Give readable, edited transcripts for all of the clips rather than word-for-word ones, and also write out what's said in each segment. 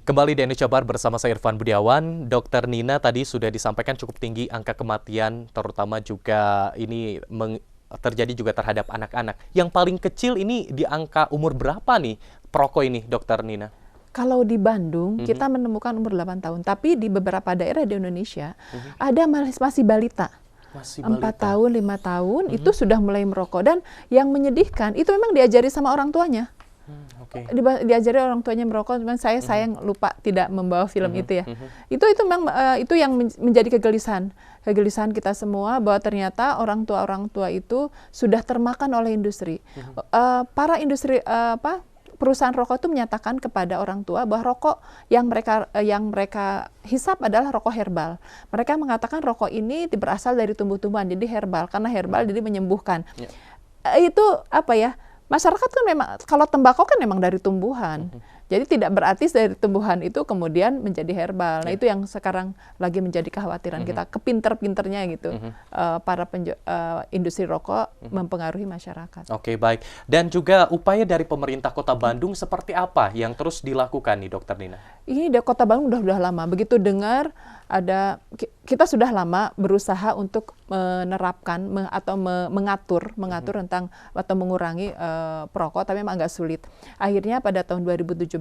Kembali di Indonesia Bar bersama saya Irfan Budiawan. Dokter Nina tadi sudah disampaikan cukup tinggi angka kematian, terutama juga ini terjadi juga terhadap anak-anak. Yang paling kecil ini di angka umur berapa nih perokok ini, Dokter Nina? Kalau di Bandung, kita menemukan umur 8 tahun. Tapi di beberapa daerah di Indonesia, ada masih balita. Masih 4 balita. tahun, 5 tahun, itu sudah mulai merokok. Dan yang menyedihkan, itu memang diajari sama orang tuanya. Diajari orang tuanya merokok, cuman saya sayang lupa tidak membawa film itu ya. Itu memang itu yang menjadi kegelisahan kita semua, bahwa ternyata orang tua itu sudah termakan oleh industri. Para industri perusahaan rokok itu menyatakan kepada orang tua bahwa rokok yang mereka hisap adalah rokok herbal. Mereka mengatakan rokok ini berasal dari tumbuh-tumbuhan, jadi herbal, karena herbal jadi menyembuhkan. Itu apa ya? Masyarakat kan memang, kalau tembakau kan memang dari tumbuhan. Jadi tidak berarti dari tumbuhan itu kemudian menjadi herbal. Nah itu yang sekarang lagi menjadi kekhawatiran kita. Kepinter-pinternya gitu, para industri rokok mempengaruhi masyarakat. Oke, baik. Dan juga upaya dari pemerintah Kota Bandung seperti apa yang terus dilakukan nih, Dokter Nina? Ini di Kota Bandung udah lama. Begitu dengar kita sudah lama berusaha untuk menerapkan atau mengatur tentang atau mengurangi perokok, tapi memang agak sulit. Akhirnya pada tahun 2017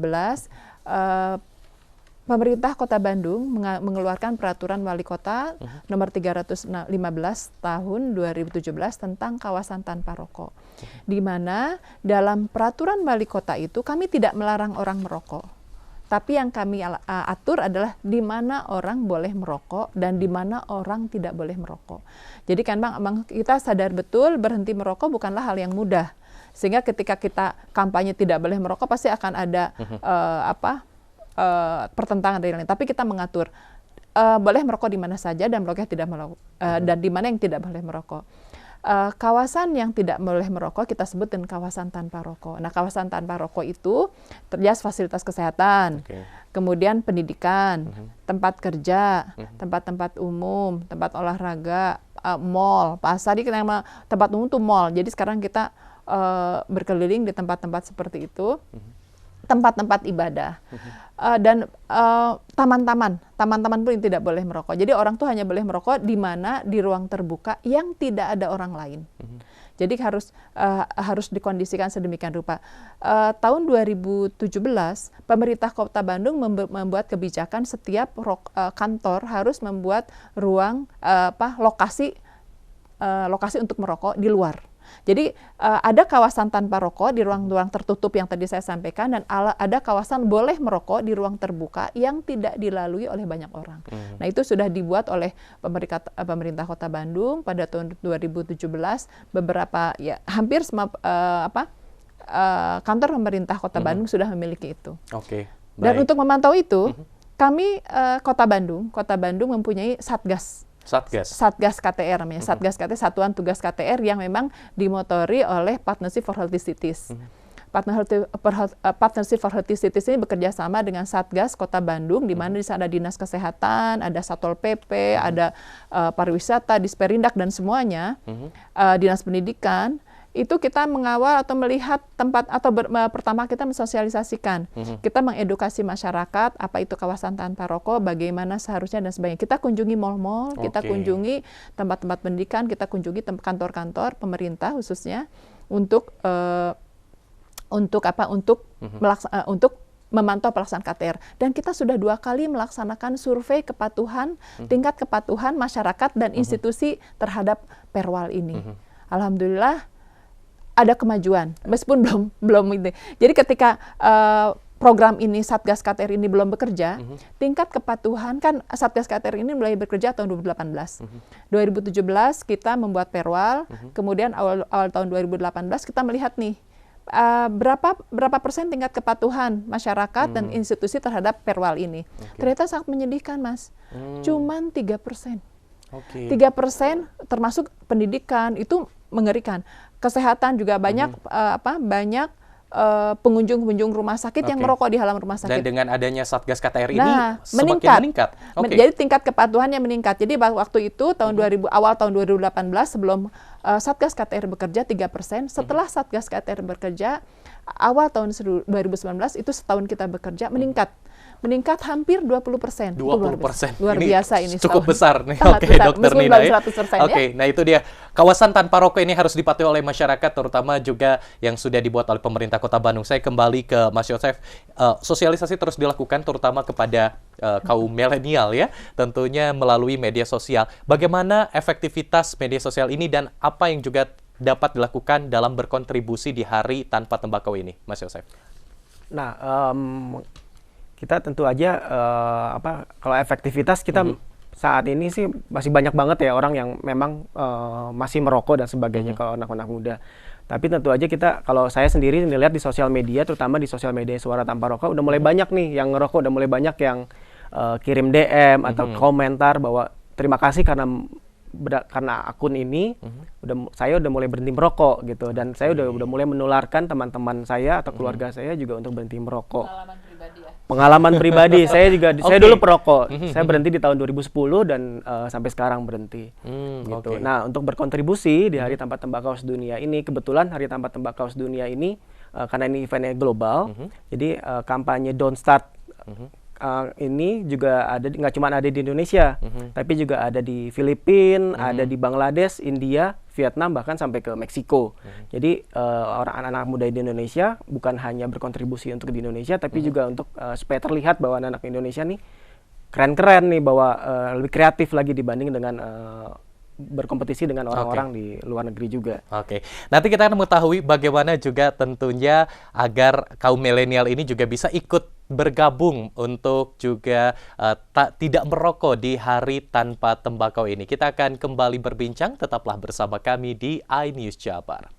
pemerintah Kota Bandung mengeluarkan peraturan wali kota nomor 315 tahun 2017 tentang kawasan tanpa rokok. Di mana dalam peraturan wali kota itu kami tidak melarang orang merokok. Tapi yang kami atur adalah di mana orang boleh merokok dan di mana orang tidak boleh merokok. Jadi kan Bang, kita sadar betul berhenti merokok bukanlah hal yang mudah. Sehingga ketika kita kampanye tidak boleh merokok pasti akan ada pertentangan dari lain. Tapi kita mengatur boleh merokok di mana saja dan dan di mana yang tidak boleh merokok. Kawasan yang tidak boleh merokok kita sebut dengan kawasan tanpa rokok. Nah, kawasan tanpa rokok itu terjelas fasilitas kesehatan, kemudian pendidikan, tempat kerja, tempat-tempat umum, tempat olahraga, mall, pasar. Jadi tempat umum itu mall. Jadi sekarang kita berkeliling di tempat-tempat seperti itu, tempat-tempat ibadah, dan taman-taman pun tidak boleh merokok. Jadi orang tuh hanya boleh merokok di mana di ruang terbuka yang tidak ada orang lain. Jadi harus dikondisikan sedemikian rupa. Tahun 2017 pemerintah Kota Bandung membuat kebijakan setiap kantor harus membuat ruang lokasi untuk merokok di luar. Jadi ada kawasan tanpa rokok di ruang-ruang tertutup yang tadi saya sampaikan, dan ada kawasan boleh merokok di ruang terbuka yang tidak dilalui oleh banyak orang. Nah itu sudah dibuat oleh pemerintah Kota Bandung pada tahun 2017. Beberapa hampir semua kantor pemerintah Kota Bandung sudah memiliki itu. Dan untuk memantau itu kami Kota Bandung mempunyai Satgas KTR namanya. Satgas KTR, Satuan Tugas KTR, yang memang dimotori oleh Partnership for Healthy Cities. Partnership for Healthy Cities ini bekerja sama dengan Satgas Kota Bandung, di mana di sana ada Dinas Kesehatan, ada Satpol PP, ada pariwisata, Disperindak, dan semuanya, Dinas Pendidikan. Itu kita mengawal atau melihat tempat, atau pertama kita mensosialisasikan, kita mengedukasi masyarakat apa itu kawasan tanpa rokok, bagaimana seharusnya dan sebagainya. Kita kunjungi mal-mal, kita kunjungi tempat-tempat pendidikan, kita kunjungi kantor-kantor pemerintah khususnya untuk memantau pelaksanaan KTR. Dan kita sudah 2 kali melaksanakan survei kepatuhan, tingkat kepatuhan masyarakat dan institusi terhadap perwal ini. Alhamdulillah ada kemajuan, meskipun belum itu. Jadi ketika program ini, Satgas KTR ini belum bekerja, tingkat kepatuhan, kan Satgas KTR ini mulai bekerja tahun 2018. 2017 kita membuat perwal, kemudian awal tahun 2018 kita melihat nih, berapa persen tingkat kepatuhan masyarakat dan institusi terhadap perwal ini. Ternyata sangat menyedihkan, Mas. Cuman 3%. 3% termasuk pendidikan, itu mengerikan. Kesehatan juga banyak pengunjung rumah sakit yang merokok di halaman rumah sakit. Dan dengan adanya Satgas KTR ini semakin meningkat. Jadi tingkat kepatuhannya meningkat. Jadi waktu itu awal tahun 2018 sebelum Satgas KTR bekerja 3%. Setelah Satgas KTR bekerja, awal tahun 2019 itu setahun kita bekerja meningkat hampir 20%. 20%. Luar biasa ini. Cukup besar nih. Sangat Oke, besar. Dokter Meskipun Nina belum ya. 100% Oke, nah itu dia. Kawasan tanpa rokok ini harus dipatuhi oleh masyarakat, terutama juga yang sudah dibuat oleh pemerintah Kota Bandung. Saya kembali ke Mas Yosef. Sosialisasi terus dilakukan terutama kepada kaum milenial ya, tentunya melalui media sosial. Bagaimana efektivitas media sosial ini dan apa yang juga dapat dilakukan dalam berkontribusi di Hari Tanpa Tembakau ini, Mas Yosef? Nah, kita tentu aja kalau efektivitas kita saat ini sih masih banyak banget ya orang yang memang masih merokok dan sebagainya kalau anak-anak muda. Tapi tentu aja kita, kalau saya sendiri melihat di sosial media, terutama di sosial media Suara Tanpa Rokok, udah mulai banyak nih yang ngerokok, udah mulai banyak yang kirim DM atau komentar bahwa terima kasih karena akun ini saya udah mulai berhenti merokok gitu, dan saya udah mulai menularkan teman-teman saya atau keluarga saya juga untuk berhenti merokok. Pengalaman pribadi saya juga saya dulu perokok. Saya berhenti di tahun 2010 dan sampai sekarang berhenti. Gitu. Nah, untuk berkontribusi di Hari Tanpa Tembakau Sedunia ini, kebetulan Hari Tanpa Tembakau Sedunia ini karena ini eventnya global, jadi kampanye Don't Start ini juga ada, nggak cuma ada di Indonesia, tapi juga ada di Filipina, ada di Bangladesh, India, Vietnam, bahkan sampai ke Meksiko. Jadi orang anak-anak muda di Indonesia bukan hanya berkontribusi untuk di Indonesia, tapi juga untuk supaya terlihat bahwa anak-anak Indonesia nih keren-keren nih, bahwa lebih kreatif lagi dibanding dengan berkompetisi dengan orang-orang di luar negeri juga. Oke, nanti kita akan mengetahui bagaimana juga tentunya agar kaum milenial ini juga bisa ikut bergabung untuk juga tidak merokok di Hari Tanpa Tembakau ini. Kita akan kembali berbincang, tetaplah bersama kami di iNews Jabar.